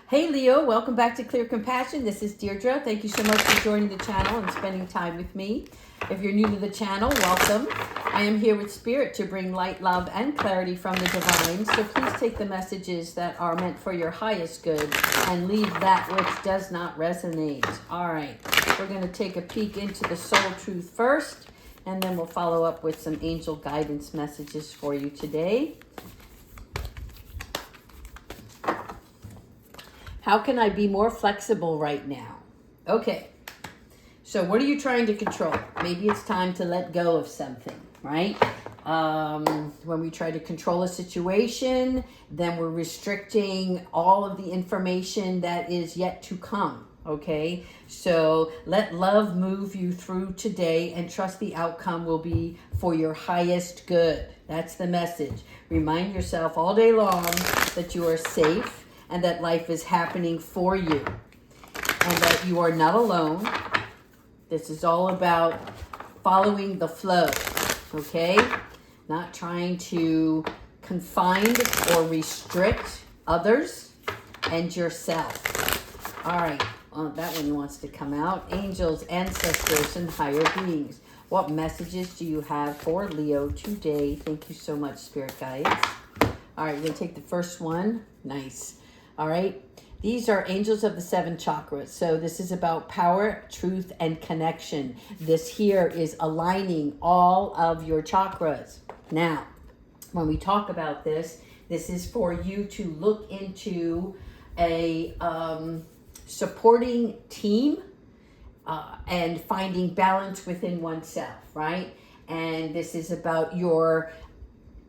Hey Leo, welcome back to Clear Compassion. This is Deirdre. Thank you so much for joining the channel and spending time with me. If you're new to the channel, welcome. I am here with Spirit to bring light, love, and clarity from the divine. So please take the messages that are meant for your highest good and leave that which does not resonate. All right, we're going to take a peek into the soul truth first, and then we'll follow up with some angel guidance messages for you today. How can I be more flexible right now? Okay, so what are you trying to control? Maybe it's time to let go of something, right? When we try to control a situation, then we're restricting all of the information that is yet to come, okay? So let love move you through today and trust the outcome will be for your highest good. That's the message. Remind yourself all day long that you are safe, and that life is happening for you, and that you are not alone. This is all about following the flow, okay? Not trying to confine or restrict others and yourself. All right, well, that one wants to come out. Angels, ancestors, and higher beings. What messages do you have for Leo today? Thank you so much, Spirit Guides. All right, we're going to take the first one. Nice. All right, these are angels of the 7 chakras. So this is about power, truth, and connection. This here is aligning all of your chakras. Now, when we talk about this, this is for you to look into a supporting team and finding balance within oneself, right? And this is about your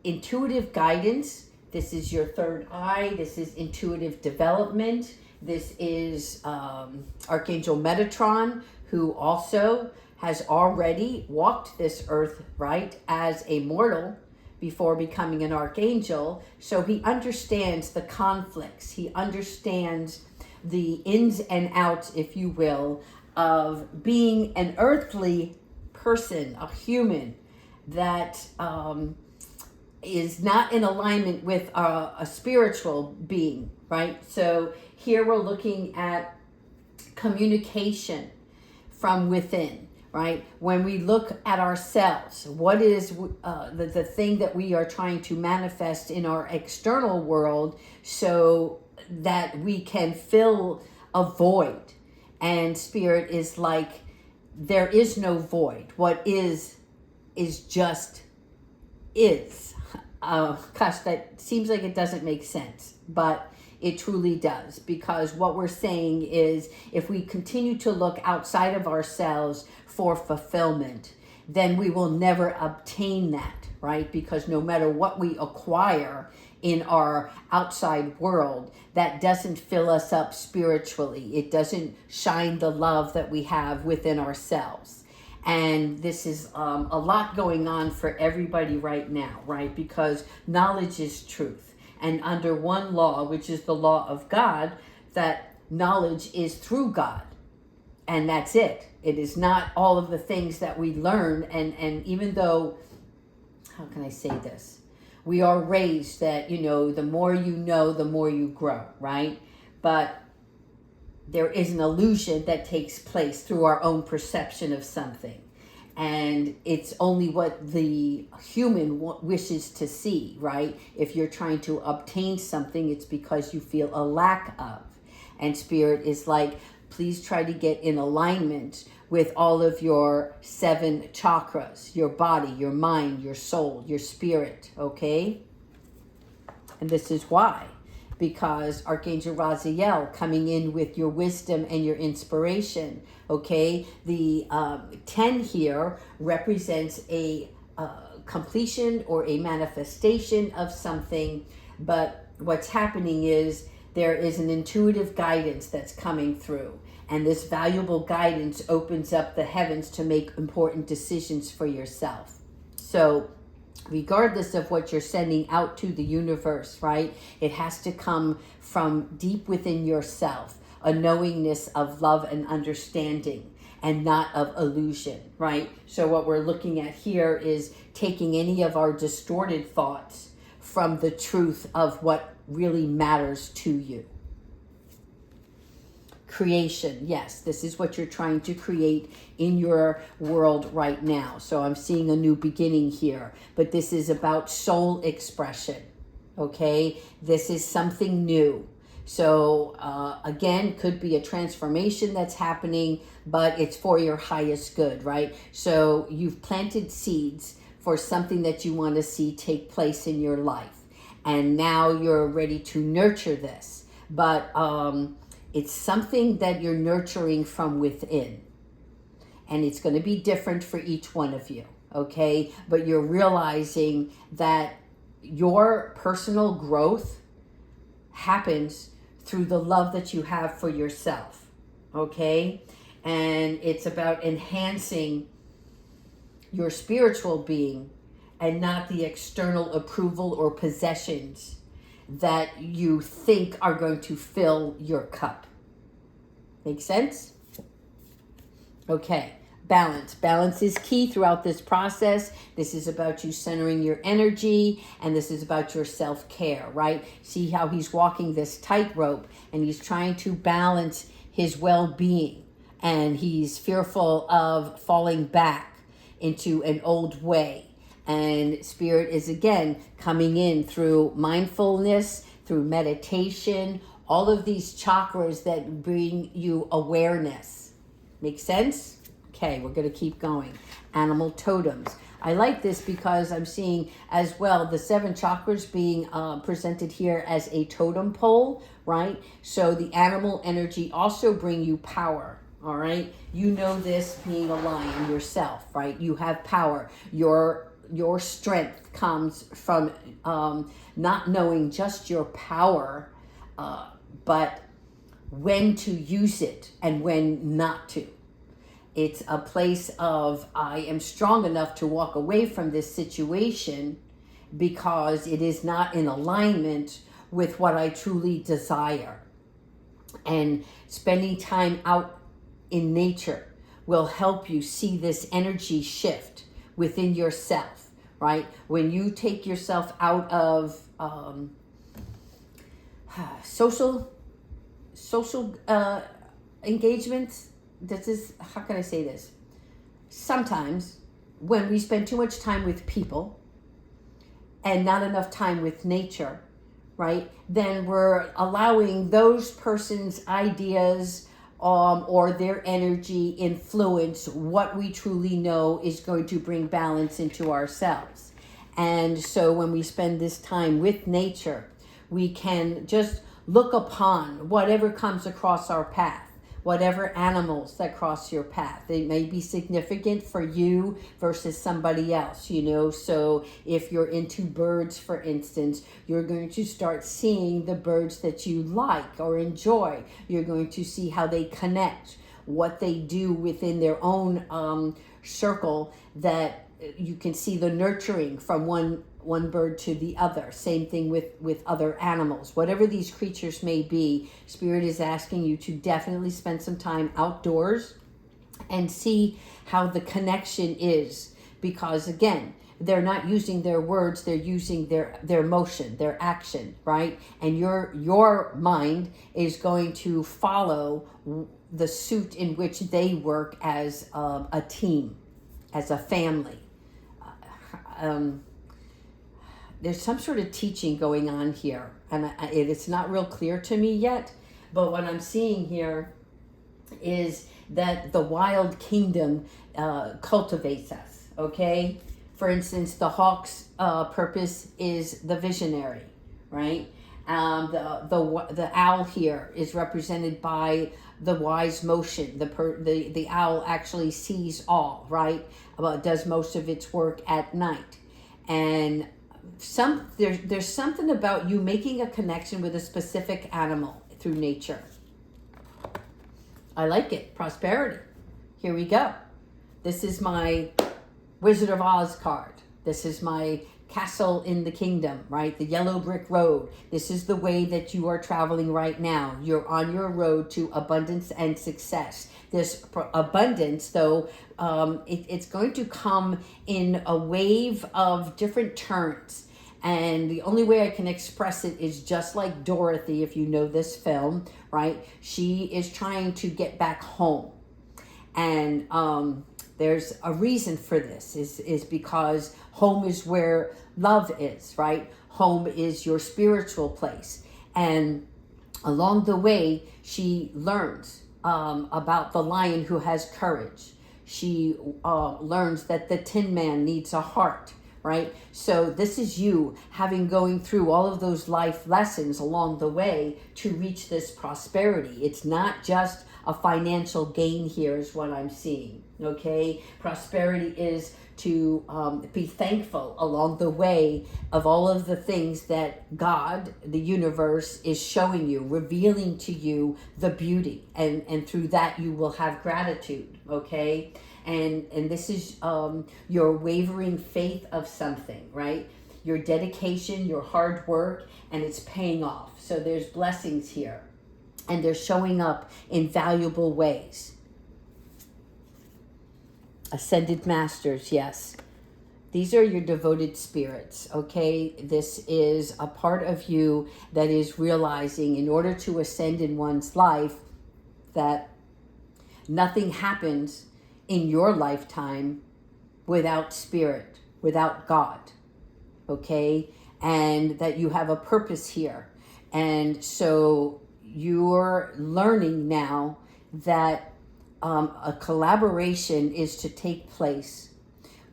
intuitive guidance. This is your third eye. This is intuitive development. This is Archangel Metatron, who also has already walked this earth, right, as a mortal before becoming an archangel. So he understands the conflicts. He understands the ins and outs, if you will, of being an earthly person, a human that is not in alignment with a spiritual being, right? So here we're looking at communication from within, right? When we look at ourselves, what is the thing that we are trying to manifest in our external world so that we can fill a void? And Spirit is like, there is no void. What is just is. Gosh, that seems like it doesn't make sense, but it truly does, because what we're saying is if we continue to look outside of ourselves for fulfillment, then we will never obtain that, right? Because no matter what we acquire in our outside world, that doesn't fill us up spiritually. It doesn't shine the love that we have within ourselves. And this is a lot going on for everybody right now, right? Because knowledge is truth. And under one law, which is the law of God, that knowledge is through God. And that's it. It is not all of the things that we learn. And even though, how can I say this? We are raised that, you know, the more you know, the more you grow, right? But there is an illusion that takes place through our own perception of something. And it's only what the human wishes to see, right? If you're trying to obtain something, it's because you feel a lack of. And Spirit is like, please try to get in alignment with all of your 7 chakras, your body, your mind, your soul, your spirit, okay? And this is why. Because Archangel Raziel coming in with your wisdom and your inspiration, okay? The 10 here represents a completion or a manifestation of something, but what's happening is there is an intuitive guidance that's coming through, and this valuable guidance opens up the heavens to make important decisions for yourself. So regardless of what you're sending out to the universe, right? It has to come from deep within yourself, a knowingness of love and understanding, and not of illusion, right? So what we're looking at here is taking any of our distorted thoughts from the truth of what really matters to you. creation. Yes, this is what you're trying to create in your world right now. So I'm seeing a new beginning here, but this is about soul expression. Okay, this is something new. So again, could be a transformation that's happening, but it's for your highest good, right? So you've planted seeds for something that you want to see take place in your life. And now you're ready to nurture this. But it's something that you're nurturing from within. And it's going to be different for each one of you, okay? But you're realizing that your personal growth happens through the love that you have for yourself, okay? And it's about enhancing your spiritual being and not the external approval or possessions that you think are going to fill your cup. Make sense? Okay. Balance. Balance is key throughout this process. This is about you centering your energy, and this is about your self-care, right? See how he's walking this tightrope, and he's trying to balance his well-being, and he's fearful of falling back into an old way. And Spirit is again coming in through mindfulness, through meditation, all of these chakras that bring you awareness. Make sense? Okay, we're going to keep going. Animal totems. I like this because I'm seeing as well the 7 chakras being presented here as a totem pole, right? So the animal energy also bring you power, all right? You know this being a lion yourself, right? You have power. Your strength comes from not knowing just your power, but when to use it and when not to. It's a place of, I am strong enough to walk away from this situation because it is not in alignment with what I truly desire. And spending time out in nature will help you see this energy shift within yourself, right? When you take yourself out of social engagements, this is, how can I say this? Sometimes when we spend too much time with people and not enough time with nature, right, then we're allowing those persons' ideas or their energy influence what we truly know is going to bring balance into ourselves. And so when we spend this time with nature, we can just look upon whatever comes across our path, whatever animals that cross your path. They may be significant for you versus somebody else, you know. So if you're into birds, for instance, you're going to start seeing the birds that you like or enjoy. You're going to see how they connect, what they do within their own circle, that you can see the nurturing from one bird to the other. Same thing with other animals. Whatever these creatures may be, Spirit is asking you to definitely spend some time outdoors and see how the connection is. Because again, they're not using their words, they're using their motion, their action, right? And your mind is going to follow the suit in which they work as a team, as a family. There's some sort of teaching going on here, and it's not real clear to me yet, but what I'm seeing here is that the wild kingdom cultivates us, okay? For instance, the hawk's purpose is the visionary, right? The owl here is represented by the wise motion. The owl actually sees all, right? Does most of its work at night. And there's something about you making a connection with a specific animal through nature. I like it. Prosperity. Here we go. This is my Wizard of Oz card. This is my castle in the kingdom, right? The yellow brick road. This is the way that you are traveling right now. You're on your road to abundance and success. This abundance, though, it's going to come in a wave of different turns. And the only way I can express it is just like Dorothy, if you know this film, right? She is trying to get back home. And there's a reason for this, is because home is where love is, right? Home is your spiritual place. And along the way, she learns about the lion who has courage. She learns that the Tin Man needs a heart, right? So this is you going through all of those life lessons along the way to reach this prosperity. It's not just a financial gain here is what I'm seeing, okay? Prosperity is to be thankful along the way of all of the things that God, the universe, is showing you, revealing to you the beauty. And through that, you will have gratitude, okay? And this is your wavering faith of something, right? Your dedication, your hard work, and it's paying off. So there's blessings here. And they're showing up in valuable ways. Ascended Masters, yes. These are your devoted spirits, okay? This is a part of you that is realizing in order to ascend in one's life that nothing happens in your lifetime without spirit, without God, okay? And that you have a purpose here. And so you're learning now that a collaboration is to take place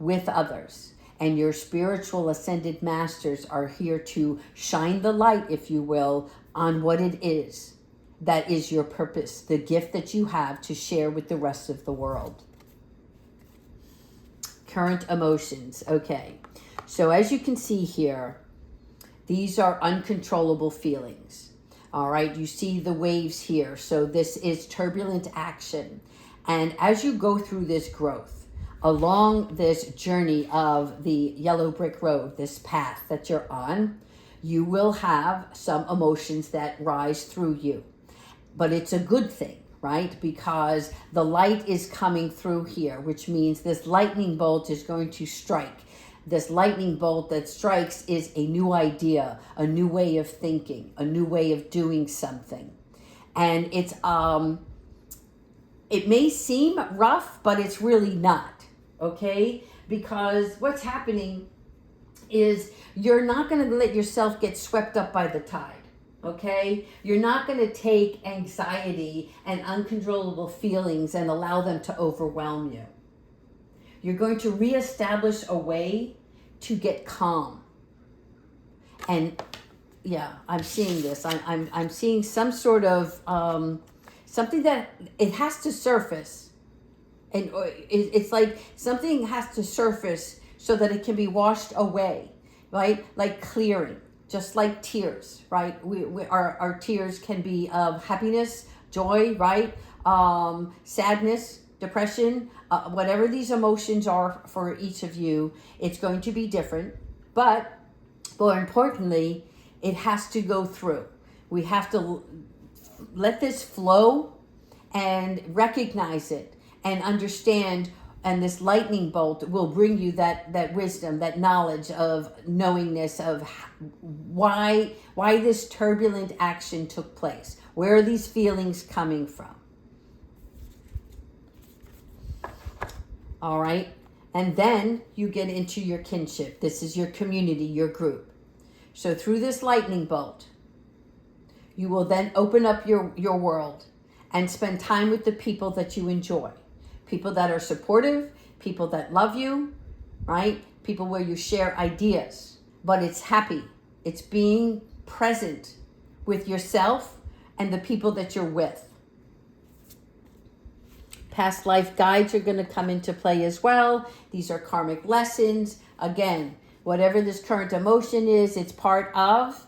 with others, and your spiritual ascended masters are here to shine the light, if you will, on what it is that is your purpose, the gift that you have to share with the rest of the world. Current emotions. Okay, so as you can see here, these are uncontrollable feelings. All right, you see the waves here. So this is turbulent action. And as you go through this growth, along this journey of the yellow brick road, this path that you're on, you will have some emotions that rise through you. But it's a good thing, right? Because the light is coming through here, which means this lightning bolt is going to strike. This lightning bolt that strikes is a new idea, a new way of thinking, a new way of doing something. And it's it may seem rough, but it's really not, okay? Because what's happening is you're not going to let yourself get swept up by the tide, okay? You're not going to take anxiety and uncontrollable feelings and allow them to overwhelm you. You're going to reestablish a way to get calm. And yeah, I'm seeing this. I'm seeing some sort of something that it has to surface. And it's like something has to surface so that it can be washed away, right? Like clearing, just like tears, right? Our tears can be of happiness, joy, right? Sadness, depression, whatever these emotions are for each of you, it's going to be different. But more importantly, it has to go through. We have to let this flow and recognize it and understand. And this lightning bolt will bring you that wisdom, that knowledge of knowingness of why this turbulent action took place. Where are these feelings coming from? All right. And then you get into your kinship. This is your community, your group. So through this lightning bolt, you will then open up your world and spend time with the people that you enjoy. People that are supportive, people that love you, right? People where you share ideas, but it's happy. It's being present with yourself and the people that you're with. Past life guides are going to come into play as well. These are karmic lessons. Again, whatever this current emotion is, it's part of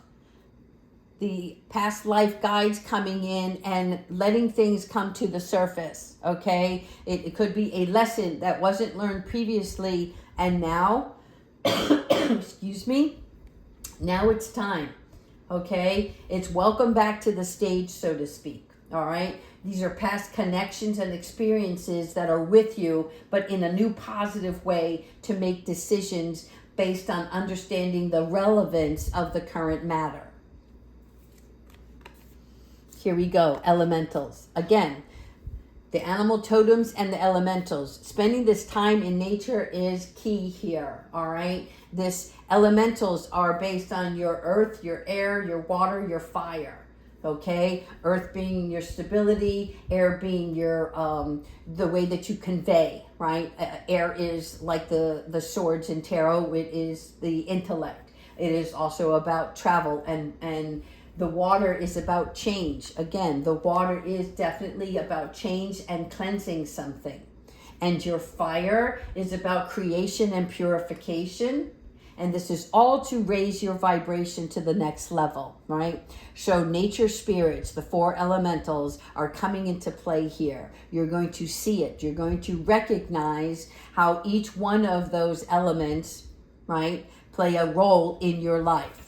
the past life guides coming in and letting things come to the surface, okay? It could be a lesson that wasn't learned previously, and now, excuse me, now it's time, okay? It's welcome back to the stage, so to speak, all right? These are past connections and experiences that are with you, but in a new positive way to make decisions based on understanding the relevance of the current matter. Here we go, elementals. Again, the animal totems and the elementals. Spending this time in nature is key here, all right? This elementals are based on your earth, your air, your water, your fire, okay? Earth being your stability, air being your, the way that you convey, right? Air is like the swords in tarot. It is the intellect. It is also about travel, and the water is about change. Again, the water is definitely about change and cleansing something. And your fire is about creation and purification. And this is all to raise your vibration to the next level, right? So nature spirits, the 4 elementals, are coming into play here. You're going to see it. You're going to recognize how each one of those elements, right, play a role in your life.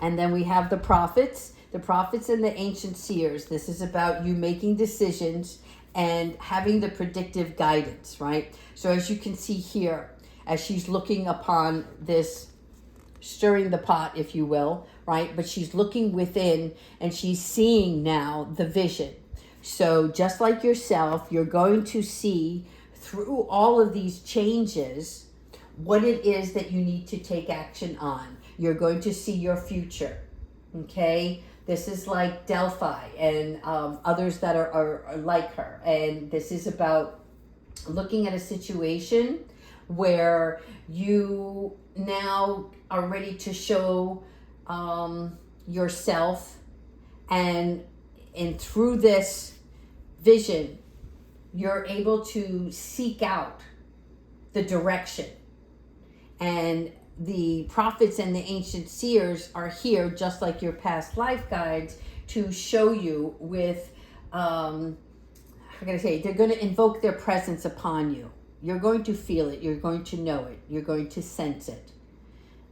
And then we have the prophets and the ancient seers. This is about you making decisions and having the predictive guidance, right? So as you can see here, as she's looking upon this, stirring the pot, if you will, right? But she's looking within and she's seeing now the vision. So just like yourself, you're going to see through all of these changes what it is that you need to take action on. You're going to see your future, okay? This is like Delphi and others that are like her. And this is about looking at a situation where you now are ready to show yourself. And through this vision, you're able to seek out the direction. And the prophets and the ancient seers are here, just like your past life guides, to show you with, how can I say, they're going to invoke their presence upon you. You're going to feel it. You're going to know it. You're going to sense it.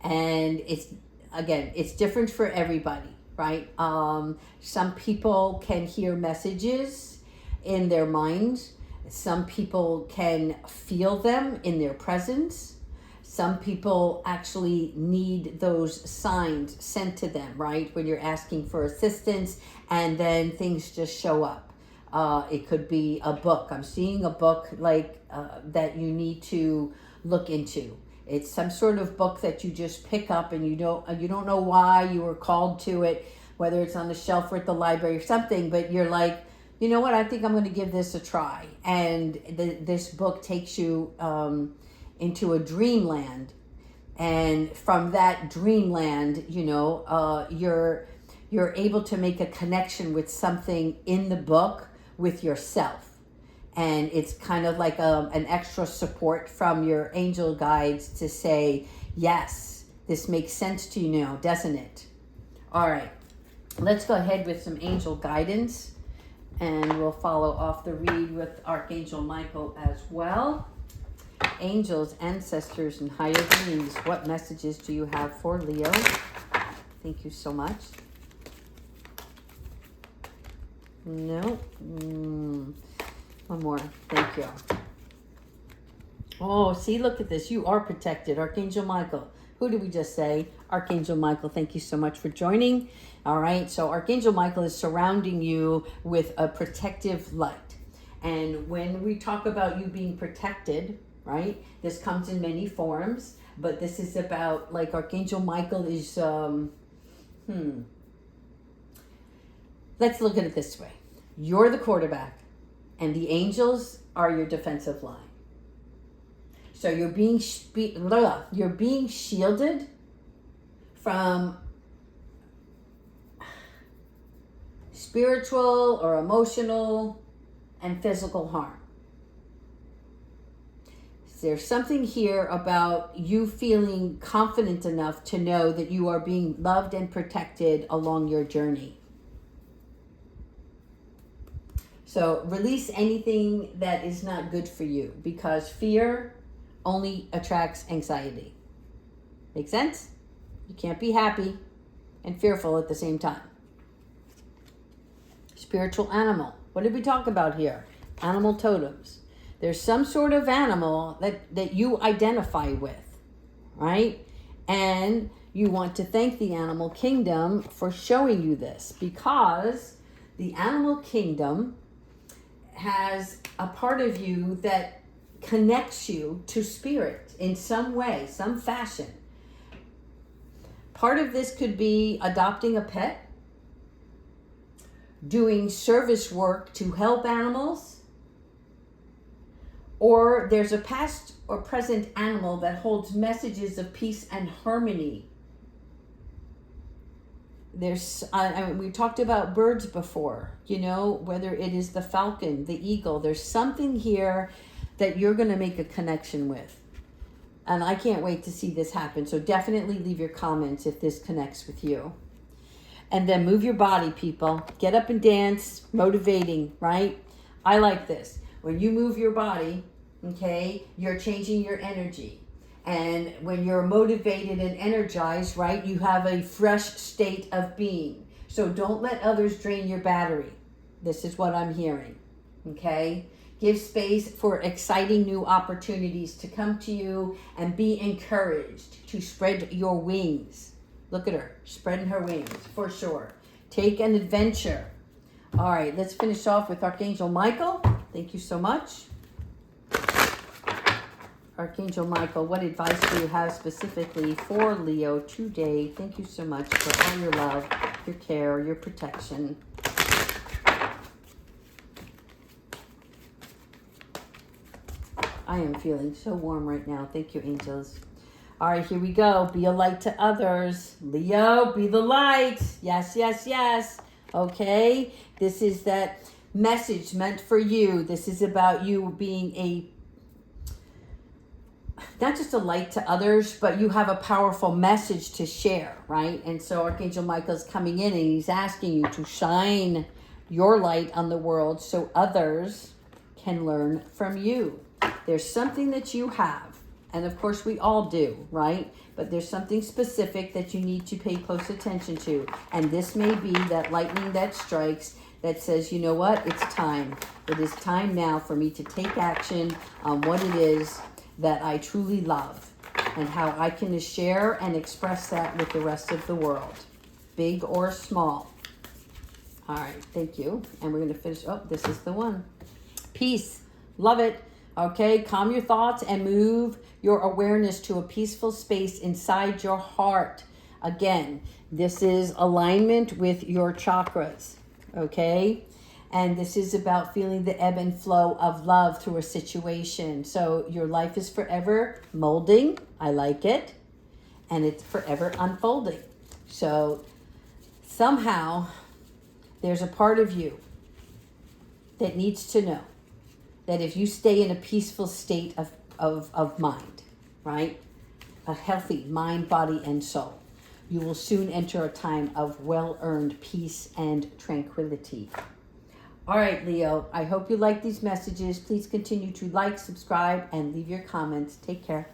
And it's different for everybody, right? Some people can hear messages in their minds. Some people can feel them in their presence. Some people actually need those signs sent to them, right? When you're asking for assistance and then things just show up. It could be a book. I'm seeing a book like that you need to look into. It's some sort of book that you just pick up and you don't know why you were called to it, whether it's on the shelf or at the library or something, but you're like, you know what, I think I'm going to give this a try. And this book takes you into a dreamland, and from that dreamland, you're able to make a connection with something in the book with yourself, and it's kind of like an extra support from your angel guides to say, yes, this makes sense to you now, doesn't it? All right, let's go ahead with some angel guidance, and we'll follow off the read with Archangel Michael as well. Angels, ancestors, and higher beings, what messages do you have for Leo? Thank you so much. No. One more. Thank you. Oh, see, look at this. You are protected. Archangel Michael. Who did we just say? Archangel Michael, thank you so much for joining. All right, so Archangel Michael is surrounding you with a protective light. And when we talk about you being protected, right, this comes in many forms, but this is about, like, Archangel Michael is, let's look at it this way. You're the quarterback, and the angels are your defensive line. So you're being shielded from spiritual or emotional and physical harm. There's something here about you feeling confident enough to know that you are being loved and protected along your journey. So release anything that is not good for you, because fear only attracts anxiety. Make sense? You can't be happy and fearful at the same time. Spiritual animal. What did we talk about here? Animal totems. There's some sort of animal that you identify with. right? And you want to thank the animal kingdom for showing you this, because the animal kingdom has a part of you that connects you to spirit in some way, some fashion. Part of this could be adopting a pet, doing service work to help animals, or there's a past or present animal that holds messages of peace and harmony. There's, we talked about birds before, whether it is the falcon, the eagle, there's something here that you're going to make a connection with. And I can't wait to see this happen. So definitely leave your comments if this connects with you. And then move your body, people. Get up and dance, motivating, right? I like this. When you move your body, okay, you're changing your energy. And when you're motivated and energized, right, you have a fresh state of being. So don't let others drain your battery. This is what I'm hearing, okay? Give space for exciting new opportunities to come to you, and be encouraged to spread your wings. Look at her, spreading her wings, for sure. Take an adventure. All right, let's finish off with Archangel Michael. Thank you so much. Archangel Michael, what advice do you have specifically for Leo today? Thank you so much for all your love, your care, your protection. I am feeling so warm right now. Thank you, angels. All right, here we go. Be a light to others. Leo, be the light. Yes, yes, yes. Okay, this is that message meant for you. This is about you being not just a light to others, but you have a powerful message to share, right? And so Archangel Michael's coming in and he's asking you to shine your light on the world so others can learn from you. There's something that you have, and of course we all do, right? But there's something specific that you need to pay close attention to. And this may be that lightning that strikes that says, you know what, it's time. It is time now for me to take action on what it is that I truly love, and how I can share and express that with the rest of the world, big or small. All right, thank you. And we're going to finish. Oh, this is the one. Peace. Love it. Okay, calm your thoughts and move your awareness to a peaceful space inside your heart. Again, this is alignment with your chakras. Okay? And this is about feeling the ebb and flow of love through a situation. So your life is forever molding. I like it. And it's forever unfolding. So somehow there's a part of you that needs to know that if you stay in a peaceful state of mind, right? A healthy mind, body, and soul, you will soon enter a time of well-earned peace and tranquility. All right, Leo, I hope you like these messages. Please continue to like, subscribe, and leave your comments. Take care.